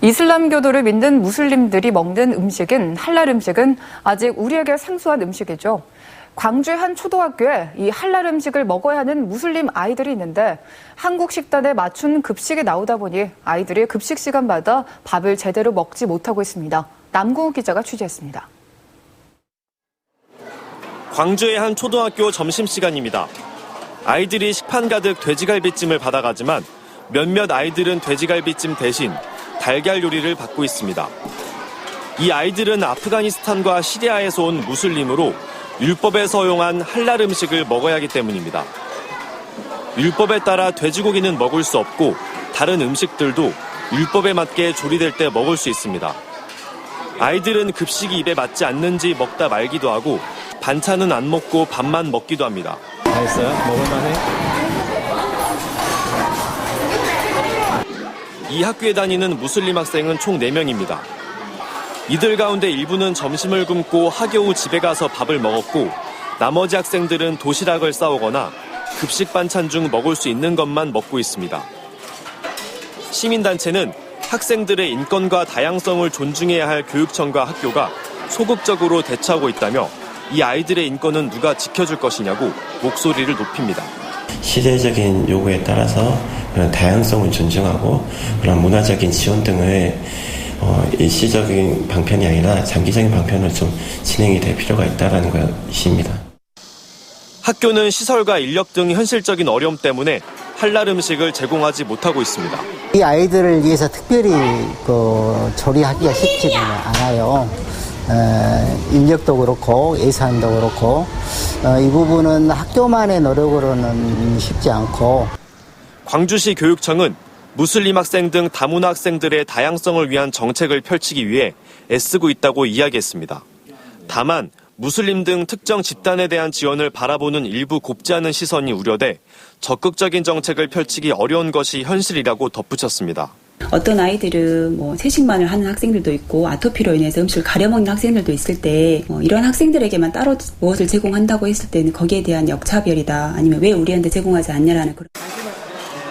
이슬람교도를 믿는 무슬림들이 먹는 음식인 할랄 음식은 아직 우리에게 생소한 음식이죠. 광주의 한 초등학교에 이 할랄 음식을 먹어야 하는 무슬림 아이들이 있는데 한국 식단에 맞춘 급식이 나오다 보니 아이들이 급식 시간마다 밥을 제대로 먹지 못하고 있습니다. 남궁욱 기자가 취재했습니다. 광주의 한 초등학교 점심시간입니다. 아이들이 식판 가득 돼지갈비찜을 받아가지만 몇몇 아이들은 돼지갈비찜 대신 달걀 요리를 받고 있습니다. 이 아이들은 아프가니스탄과 시리아에서 온 무슬림으로 율법에 서용한 할랄 음식을 먹어야 하기 때문입니다. 율법에 따라 돼지고기는 먹을 수 없고 다른 음식들도 율법에 맞게 조리될 때 먹을 수 있습니다. 아이들은 급식이 입에 맞지 않는지 먹다 말기도 하고 반찬은 안 먹고 밥만 먹기도 합니다. 다 했어요? 먹을만해? 이 학교에 다니는 무슬림 학생은 총 4명입니다. 이들 가운데 일부는 점심을 굶고 하교 후 집에 가서 밥을 먹었고 나머지 학생들은 도시락을 싸오거나 급식 반찬 중 먹을 수 있는 것만 먹고 있습니다. 시민단체는 학생들의 인권과 다양성을 존중해야 할 교육청과 학교가 소극적으로 대처하고 있다며 이 아이들의 인권은 누가 지켜줄 것이냐고 목소리를 높입니다. 시대적인 요구에 따라서 그런 다양성을 존중하고 그런 문화적인 지원 등을 일시적인 방편이 아니라 장기적인 방편으로 좀 진행이 될 필요가 있다는 것입니다. 학교는 시설과 인력 등 현실적인 어려움 때문에 할랄 음식을 제공하지 못하고 있습니다. 이 아이들을 위해서 특별히 조리하기가 쉽지는 않아요. 인력도 그렇고 예산도 그렇고 이 부분은 학교만의 노력으로는 쉽지 않고. 광주시 교육청은 무슬림 학생 등 다문화 학생들의 다양성을 위한 정책을 펼치기 위해 애쓰고 있다고 이야기했습니다. 다만 무슬림 등 특정 집단에 대한 지원을 바라보는 일부 곱지 않은 시선이 우려돼 적극적인 정책을 펼치기 어려운 것이 현실이라고 덧붙였습니다. 어떤 아이들은 채식만을 하는 학생들도 있고 아토피로 인해서 음식을 가려먹는 학생들도 있을 때 이런 학생들에게만 따로 무엇을 제공한다고 했을 때는 거기에 대한 역차별이다. 아니면 왜 우리한테 제공하지 않냐라는 그런.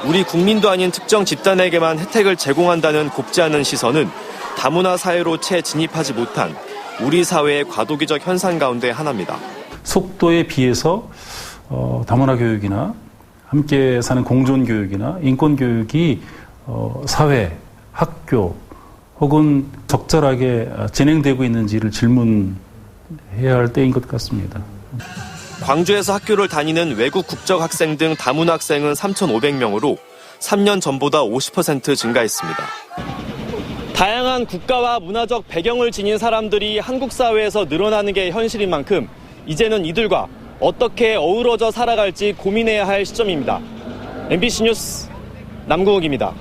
우리 국민도 아닌 특정 집단에게만 혜택을 제공한다는 곱지 않은 시선은 다문화 사회로 채 진입하지 못한 우리 사회의 과도기적 현상 가운데 하나입니다. 속도에 비해서 다문화 교육이나 함께 사는 공존 교육이나 인권 교육이 사회, 학교 혹은 적절하게 진행되고 있는지를 질문해야 할 때인 것 같습니다. 광주에서 학교를 다니는 외국 국적 학생 등 다문화 학생은 3,500명으로 3년 전보다 50% 증가했습니다. 다양한 국가와 문화적 배경을 지닌 사람들이 한국 사회에서 늘어나는 게 현실인 만큼 이제는 이들과 어떻게 어우러져 살아갈지 고민해야 할 시점입니다. MBC 뉴스 남궁욱입니다.